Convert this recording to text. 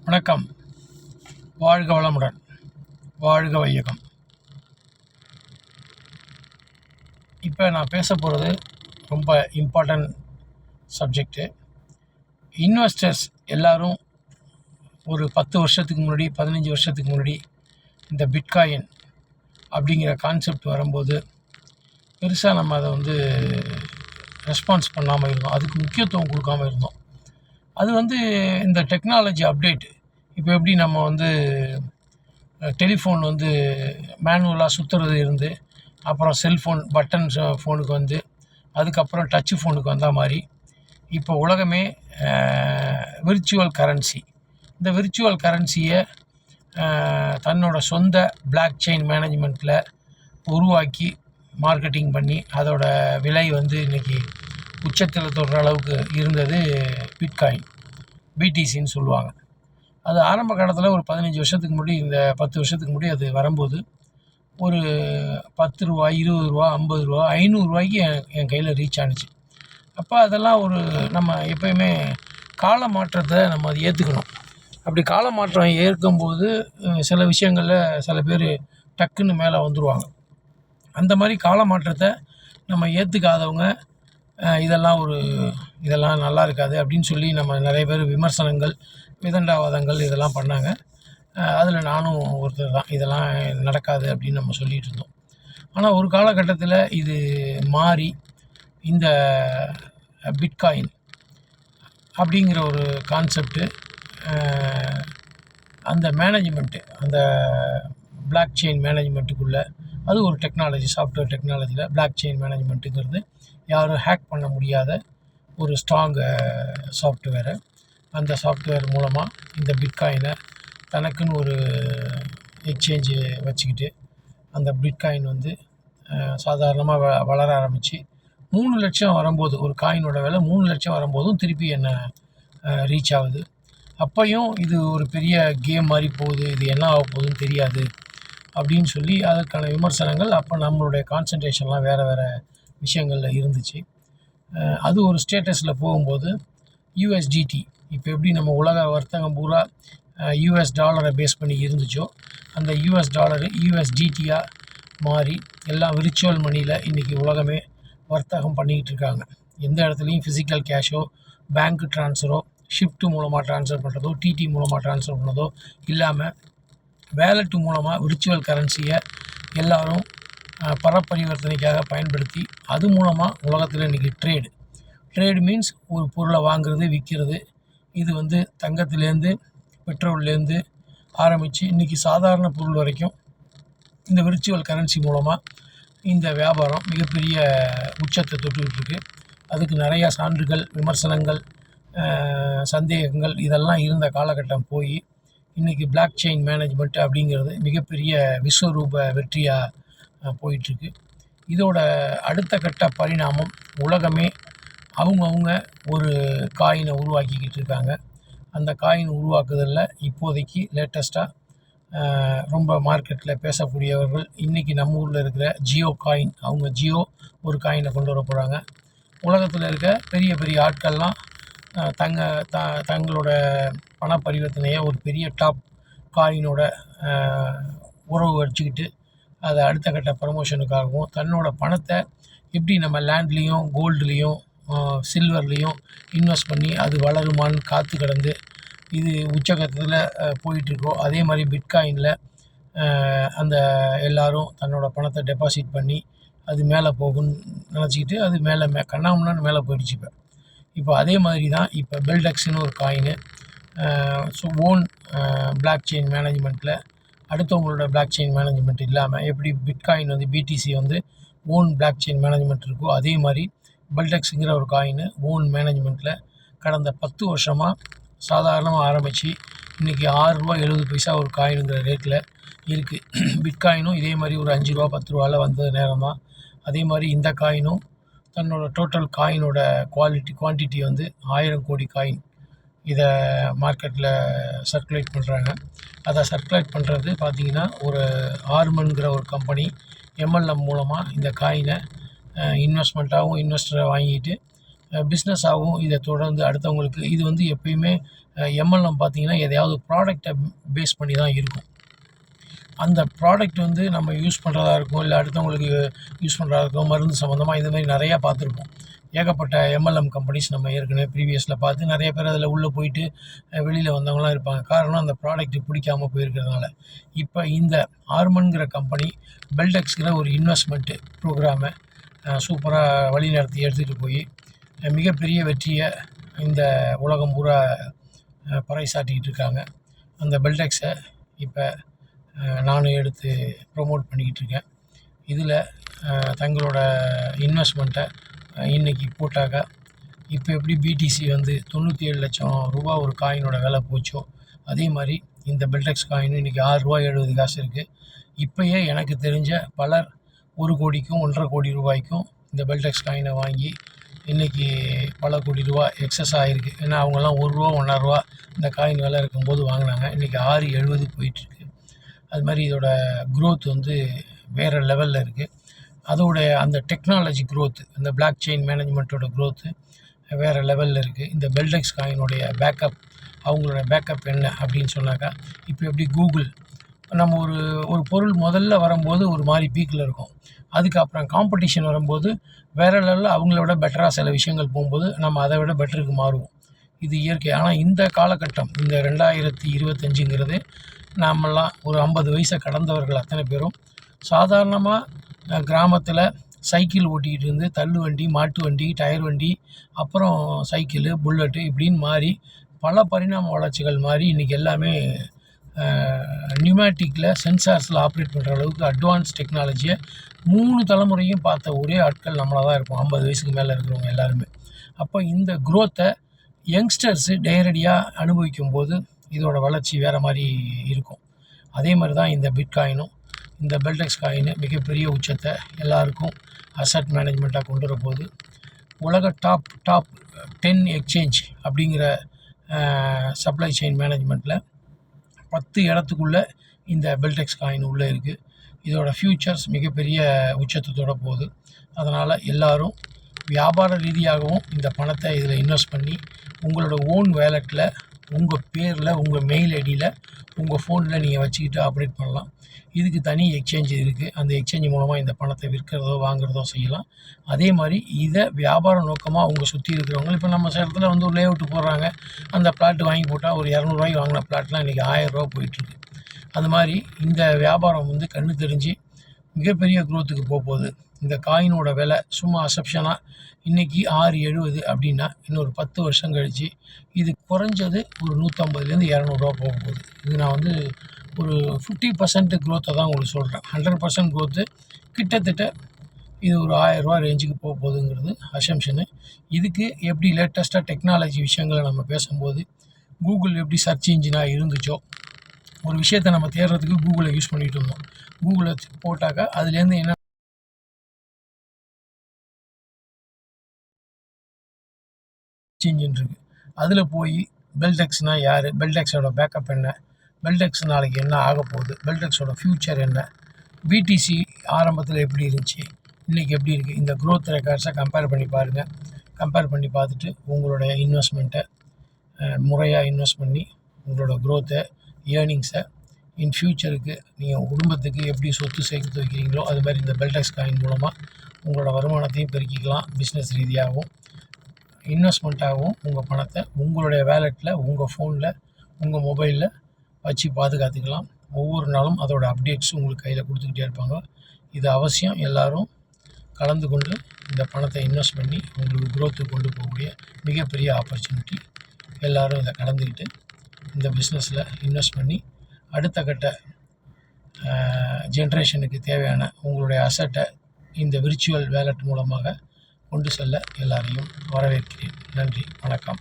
வணக்கம். வாழ்க வளமுடன், வாழ்க வையகம். இப்போ நான் பேச போகிறது ரொம்ப இம்பார்ட்டன்ட் சப்ஜெக்டு. இன்வெஸ்டர்ஸ் எல்லோரும் ஒரு 10 வருஷத்துக்கு முன்னாடி 15 வருஷத்துக்கு முன்னாடி இந்த பிட்காயின் அப்படிங்கிற கான்செப்ட் வரும்போது பெருசாக நம்ம அதை ரெஸ்பான்ஸ் பண்ணாமல் இருந்தோம், அதுக்கு முக்கியத்துவம் கொடுக்காமல் இருந்தோம். அது இந்த டெக்னாலஜி அப்டேட். இப்போ எப்படி நம்ம டெலிஃபோன் மேனுவலாக சுற்றுறது இருந்து அப்புறம் செல்ஃபோன் பட்டன் ஃபோனுக்கு அதுக்கப்புறம் டச்சு ஃபோனுக்கு வந்தால் மாதிரி இப்போ உலகமே விர்ச்சுவல் கரன்சி. இந்த விர்ச்சுவல் கரன்சியை தன்னோட சொந்த பிளாக் செயின் மேனேஜ்மெண்ட்டில் உருவாக்கி மார்க்கெட்டிங் பண்ணி அதோட விலை இன்றைக்கி உச்சத்தில் தொடுற அளவுக்கு இருந்தது பிட்காயின், பிடிசின்னு சொல்லுவாங்க. அது ஆரம்ப காலத்தில் ஒரு 15 வருஷத்துக்கு முன்னாடி, இந்த 10 வருஷத்துக்கு முன்னாடி அது வரும்போது ஒரு 10 ரூபா, 20 ரூபா, 50 ரூபா, 500 ரூபாய்க்கு என் கையில் ரீச் ஆணுச்சு. அப்போ அதெல்லாம் நம்ம எப்போயுமே கால மாற்றத்தை நம்ம அதை ஏற்றுக்கணும். அப்படி கால மாற்றம் ஏற்கும்போது சில விஷயங்களில் சில பேர் டக்குன்னு மேலே வந்துடுவாங்க. அந்த மாதிரி கால மாற்றத்தை நம்ம ஏற்றுக்காதவங்க இதெல்லாம் நல்லா இருக்காது அப்படின்னு சொல்லி நம்ம நிறைய பேர் விமர்சனங்கள், விதண்டாவாதங்கள் இதெல்லாம் பண்ணாங்க. அதில் நானும் ஒருத்தர் தான். இதெல்லாம் நடக்காது அப்படின்னு நம்ம சொல்லிகிட்டு இருந்தோம். ஆனால் ஒரு காலகட்டத்தில் இது மாறி இந்த பிட்காயின் அப்படிங்கிற ஒரு கான்செப்டு, அந்த மேனேஜ்மெண்ட்டு, அந்த பிளாக் செயின் மேனேஜ்மெண்ட்டுக்குள்ளே அது ஒரு டெக்னாலஜி, சாஃப்ட்வேர் டெக்னாலஜியில் பிளாக் செயின் மேனேஜ்மெண்ட்டுங்கிறது யாரும் ஹேக் பண்ண முடியாத ஒரு ஸ்ட்ராங் சாஃப்ட்வேரு. அந்த சாஃப்ட்வேர் மூலமாக இந்த பிட்காயினை தனக்குன்னு ஒரு எக்ஸ்சேஞ்சு வச்சுக்கிட்டு அந்த பிட்காயின் சாதாரணமாக வளர ஆரம்பித்து 3 லட்சம் வரும்போது, ஒரு காயினோட விலை 3 லட்சம் வரும்போதும் திருப்பி என்ன ரீச் ஆகுது. அப்பையும் இது ஒரு பெரிய கேம் மாதிரி போகுது, இது என்ன ஆக போகுதுன்னு தெரியாது அப்படின்னு சொல்லி அதற்கான விமர்சனங்கள். அப்போ நம்மளுடைய கான்சன்ட்ரேஷன்லாம் வேறு விஷயங்களில் இருந்துச்சு. அது ஒரு ஸ்டேட்டஸில் போகும்போது யூஎஸ்டிடி, இப்போ எப்படி நம்ம உலக வர்த்தகம் பூரா யூஎஸ் டாலரை பேஸ் பண்ணி இருந்துச்சோ, அந்த யூஎஸ் டாலரு யூஎஸ்டிடியாக மாறி எல்லாம் விர்ச்சுவல் மணியில் இன்றைக்கி உலகமே வர்த்தகம் பண்ணிக்கிட்டு இருக்காங்க. எந்த இடத்துலையும் ஃபிசிக்கல் கேஷோ, பேங்க் ட்ரான்ஸ்ஃபரோ, ஷிஃப்ட் மூலமாக ட்ரான்ஸ்ஃபர் பண்ணுறதோ, டிடி மூலமாக ட்ரான்ஸ்ஃபர் பண்ணுறதோ இல்லாமல் வேலெட்டு மூலமாக விர்ச்சுவல் கரன்சியை எல்லோரும் பணப்பரிவர்த்தனைக்காக பயன்படுத்தி அது மூலமாக உலகத்தில் இன்றைக்கி ட்ரேடு மீன்ஸ் ஒரு பொருளை வாங்குறது, விற்கிறது. இது தங்கத்துலேருந்து பெட்ரோல்லேருந்து ஆரம்பித்து இன்றைக்கி சாதாரண பொருள் வரைக்கும் இந்த விர்ச்சுவல் கரன்சி மூலமாக இந்த வியாபாரம் மிகப்பெரிய உச்சத்தை தொட்டுக்கிட்டு இருக்குது. அதுக்கு நிறையா சான்றுகள், விமர்சனங்கள், சந்தேகங்கள் இதெல்லாம் இருந்த காலகட்டம் போய் இன்றைக்கி பிளாக் செயின் மேனேஜ்மெண்ட் அப்படிங்கிறது மிகப்பெரிய விஸ்வரூப வெற்றியாக போயிட்டுருக்கு. இதோட அடுத்த கட்ட பரிணாமம் உலகமே அவங்கவுங்க ஒரு காயினை உருவாக்கிக்கிட்டு இருக்காங்க. அந்த காயின் உருவாக்குதலில் இப்போதைக்கு லேட்டஸ்ட்டாக ரொம்ப மார்க்கெட்டில் பேசக்கூடியவர்கள் இன்றைக்கி நம்ம ஊரில் இருக்கிற ஜியோ காயின். அவங்க ஜியோ ஒரு காயினை கொண்டு வர போகிறாங்க. உலகத்தில் இருக்க பெரிய பெரிய ஆட்கள்லாம் தங்களோட பண பரிவர்த்தனையை ஒரு பெரிய டாப் காயினோட உறவு வச்சுக்கிட்டு அதை அடுத்த கட்ட ப்ரமோஷனுக்காகவும் தன்னோட பணத்தை எப்படி நம்ம லேண்ட்லேயும் கோல்டுலேயும் சில்வர்லேயும் இன்வெஸ்ட் பண்ணி அது வளருமான்னு காத்து கிடந்து இது உச்சகட்டத்தில் போயிட்டுருக்கோ, அதே மாதிரி பிட்காயினில் அந்த எல்லோரும் தன்னோட பணத்தை டெபாசிட் பண்ணி அது மேலே போகும்னு நினச்சிக்கிட்டு அது மேலே கண்ணாமண்ணான்னு மேலே போயிடுச்சு. இப்போ அதே மாதிரி தான் இப்போ பெல்டெக்ஸ்னு ஒரு காயினு ஓன் பிளாக் செயின் மேனேஜ்மெண்ட்டில் அடுத்தவங்களோட பிளாக் செயின் மேனேஜ்மெண்ட் இல்லாமல் எப்படி bitcoin BTC own blockchain management இருக்கோ, அதே மாதிரி பெல்டெக்ஸுங்கிற ஒரு காயின் ஓன் மேனேஜ்மெண்ட்டில் கடந்த 10 வருஷமாக சாதாரணமாக ஆரம்பித்து இன்றைக்கி $6.70 ஒரு காயினுங்கிற ரேட்டில் இருக்குது. பிட்காயினும் இதே மாதிரி ஒரு 5 ரூபா 10 ரூபாவில் வந்த நேரம் தான். அதே மாதிரி இந்த காயினும் தன்னோட டோட்டல் காயினோட குவான்டிட்டி 1000 கோடி காயின் இதை மார்க்கெட்டில் சர்க்குலேட் பண்ணுறாங்க. அதை சர்க்குலேட் பண்ணுறது பார்த்திங்கன்னா ஒரு ஆர்மன்கிற ஒரு கம்பெனி MLM மூலமாக இந்த காயினை இன்வெஸ்ட்மெண்ட்டாகவும் இன்வெஸ்டரை வாங்கிட்டு பிஸ்னஸாகவும் இதை தொடர்ந்து அடுத்தவங்களுக்கு இது வந்து எப்பயுமே எம்எல்எம் பார்த்தீங்கன்னா எதையாவது ப்ராடக்டை பேஸ் பண்ணி தான் இருக்கும். அந்த ப்ராடக்ட் வந்து நம்ம யூஸ் பண்ணுறதா இருக்கும், இல்லை அடுத்தவங்களுக்கு யூஸ் பண்ணுறதா இருக்கும், மருந்து சம்மந்தமாக இது மாதிரி நிறையா பார்த்துருப்போம். ஏகப்பட்ட எம்எல்எம் கம்பெனிஸ் நம்ம ஏற்கனவே ப்ரீவியஸில் பார்த்து நிறைய பேர் அதில் உள்ளே போயிட்டு வெளியில் வந்தவங்களாம் இருப்பாங்க. காரணம் அந்த ப்ராடக்ட்டு பிடிக்காமல் போயிருக்கிறதுனால. இப்போ இந்த ஆர்மன்கிற கம்பெனி பெல்டெக்ஸ்கிற ஒரு இன்வெஸ்ட்மெண்ட்டு ப்ரோக்ராமை சூப்பராக வழி நடத்தி எடுத்துகிட்டு போய் மிகப்பெரிய வெற்றியை இந்த உலகம் பூரா பறைசாட்டிக்கிட்டு இருக்காங்க. அந்த பெல்டெக்ஸை இப்போ நானும் எடுத்து ப்ரொமோட் பண்ணிக்கிட்டு இருக்கேன். இதில் தங்களோட இன்வெஸ்ட்மெண்ட்டை இன்றைக்கி போட்டாக்கா இப்போ எப்படி பிடிசி வந்து 97 லட்சம் ரூபா ஒரு காயினோட விலை போச்சோ அதே மாதிரி இந்த பெல்டெக்ஸ் காயின் இன்றைக்கி ₹6.70 இருக்குது. இப்போயே எனக்கு தெரிஞ்ச பலர் 1 கோடிக்கும் 1.5 கோடி ரூபாய்க்கும் இந்த பெல்டெக்ஸ் காயினை வாங்கி இன்றைக்கி பல கோடி ரூபா எக்ஸஸ் ஆகிருக்கு. ஏன்னா அவங்கெல்லாம் ₹1 ₹1.5 இந்த காயின் விலை இருக்கும்போது வாங்கினாங்க. இன்றைக்கி 6.70 போயிட்டுருக்கு. அது மாதிரி இதோட க்ரோத் வந்து வேறு லெவலில் இருக்குது. அதோடைய அந்த டெக்னாலஜி க்ரோத்து, அந்த பிளாக் செயின் மேனேஜ்மெண்ட்டோட க்ரோத்து வேறு லெவலில் இருக்குது. இந்த பெல்டெக்ஸ் காயினுடைய அவங்களோட பேக்கப் என்ன அப்படின்னு சொன்னாக்கா, இப்போ எப்படி கூகுள் நம்ம ஒரு பொருள் முதல்ல வரும்போது ஒரு மாதிரி பீக்கில் இருக்கும். அதுக்கப்புறம் காம்படிஷன் வரும்போது வேறு லெவலில் அவங்கள விட பெட்டராக சில விஷயங்கள் போகும்போது நம்ம அதை விட பெட்டருக்கு மாறுவோம். இது இயற்கை. ஆனால் இந்த காலகட்டம், இந்த 2025ங்கிறது நாமெல்லாம் ஒரு 50 வயசை கடந்தவர்கள் அத்தனை பேரும் சாதாரணமாக கிராமத்தில் சைக்கிள் ஓட்டிக்கிட்டு இருந்து தள்ளு வண்டி, மாட்டு வண்டி, டயர் வண்டி, அப்புறம் சைக்கிளு, புல்லட்டு இப்படின்னு மாறி பல பரிணாம வளர்ச்சிகள் மாறி இன்றைக்கி எல்லாமே நியூமேட்டிக்கில் சென்சார்ஸில் ஆப்ரேட் பண்ணுற அளவுக்கு அட்வான்ஸ் டெக்னாலஜியை 3 தலைமுறையும் பார்த்த ஒரே ஆட்கள் நம்மளாக தான் இருப்போம். 50 வயசுக்கு மேலே இருக்கிறவங்க எல்லாருமே. அப்போ இந்த க்ரோத்தை யங்ஸ்டர்ஸு நேரடியாக அனுபவிக்கும் போது இதோட வளர்ச்சி வேறு மாதிரி இருக்கும். அதே மாதிரி தான் இந்த பிட்காயினும், இந்த பெல்டெக்ஸ் காயின் மிகப்பெரிய உச்சத்தை எல்லாருக்கும் அசட் மேனேஜ்மெண்ட்டாக கொண்டு வரப்போகுது. உலக டாப் 10 எக்ஸ்சேஞ்ச் அப்படிங்கிற சப்ளை செயின் மேனேஜ்மெண்ட்டில் 10 இடத்துக்குள்ளே இந்த பெல்டெக்ஸ் காயின் உள்ளே இருக்குது. இதோட ஃப்யூச்சர்ஸ் மிகப்பெரிய உச்சத்தோட போகுது. அதனால் எல்லோரும் வியாபார ரீதியாகவும் இந்த பணத்தை இதில் இன்வெஸ்ட் பண்ணி உங்களோட ஓன் வேலெட்டில் உங்கள் பேரில், உங்கள் மெயில் ஐடியில், உங்கள் ஃபோனில் நீங்கள் வச்சுக்கிட்டு ஆப்ரேட் பண்ணலாம். இதுக்கு தனி எக்ஸ்சேஞ்ச் இருக்குது. அந்த எக்ஸ்சேஞ்ச் மூலமாக இந்த பணத்தை விற்கிறதோ வாங்குறதோ செய்யலாம். அதே மாதிரி இதை வியாபார நோக்கமாக உங்கள் சுற்றி இருக்கிறவங்க, இப்போ நம்ம இடத்துல வந்து ஒரு லேஅவுட்டு போடுறாங்க, அந்த பிளாட் வாங்கி போட்டால் ஒரு ₹200 வாங்கின பிளாட்லாம் இன்றைக்கி ₹1000 போயிட்டுருக்கு. அது மாதிரி இந்த வியாபாரம் வந்து கண்ணு தெரிஞ்சு மிகப்பெரிய க்ரோத்துக்கு போகுது. இந்த காயினோட விலை சும்மா அசப்ஷனாக இன்றைக்கி 6.70 அப்படின்னா இன்னொரு 10 வருஷம் கழித்து இது குறைஞ்சது ஒரு ₹150லேருந்து ₹200 போக போகுது. இது நான் வந்து ஒரு 50% க்ரோத்தை தான் உங்களுக்கு சொல்கிறேன். 100% க்ரோத்து கிட்டத்தட்ட இது ஒரு ₹1000 ரேஞ்சுக்கு போக போகுதுங்கிறது அசம்ஷனு. இதுக்கு எப்படி லேட்டஸ்ட்டாக டெக்னாலஜி விஷயங்களை நம்ம பேசும்போது கூகுள் எப்படி சர்ச் இன்ஜினாக இருந்துச்சோ, ஒரு விஷயத்தை நம்ம தேடுறதுக்கு கூகுளை யூஸ் பண்ணிகிட்டு இருந்தோம். கூகுளை போட்டாக்கா அதுலேருந்து என்ன இன்ஜின் இருக்குது, அதில் போய் பெல்டெக்ஸ்னால் யார், பெல்டெக்ஸோட பேக்கப் என்ன, பெல்டெக்ஸ் நாளைக்கு என்ன ஆக போகுது, பெல்டெக்ஸோட ஃப்யூச்சர் என்ன, பிடிசி ஆரம்பத்தில் எப்படி இருந்துச்சு, இன்றைக்கி எப்படி இருக்குது, இந்த க்ரோத் ரெக்கார்ட்ஸை கம்பேர் பண்ணி பாருங்கள். கம்பேர் பண்ணி பார்த்துட்டு உங்களுடைய இன்வெஸ்ட்மெண்ட்டை முறையாக இன்வெஸ்ட் பண்ணி உங்களோட க்ரோத்தை, ஏர்னிங்ஸை இன் ஃப்யூச்சருக்கு நீங்கள் குடும்பத்துக்கு எப்படி சொத்து சேர்த்து வைக்கிறீங்களோ அது மாதிரி இந்த பெல்டெக்ஸ் காயின் மூலமாக உங்களோட வருமானத்தையும் பெருக்கிக்கலாம். பிஸ்னஸ் ரீதியாகவும் இன்வெஸ்ட்மெண்ட்டாகவும் உங்கள் பணத்தை உங்களுடைய வேலெட்டில், உங்கள் ஃபோனில், உங்கள் மொபைலில் வச்சு பாதுகாத்துக்கலாம். ஒவ்வொரு நாளும் அதோட அப்டேட்ஸ் உங்களுக்கு கையில் கொடுத்துக்கிட்டே இருப்பாங்க. இது அவசியம் எல்லோரும் கலந்து கொண்டு இந்த பணத்தை இன்வெஸ்ட் பண்ணி உங்களுக்கு க்ரோத்துக்கு கொண்டு போகக்கூடிய மிகப்பெரிய ஆப்பர்ச்சுனிட்டி. எல்லோரும் இதை கலந்துக்கிட்டு இந்த பிஸ்னஸில் இன்வெஸ்ட் பண்ணி அடுத்த கட்ட ஜென்ரேஷனுக்கு தேவையான உங்களுடைய அசட்டை இந்த விர்ச்சுவல் வேலெட் மூலமாக கொண்டு செல்ல எல்லாரையும் வரவேற்கிறேன். நன்றி, வணக்கம்.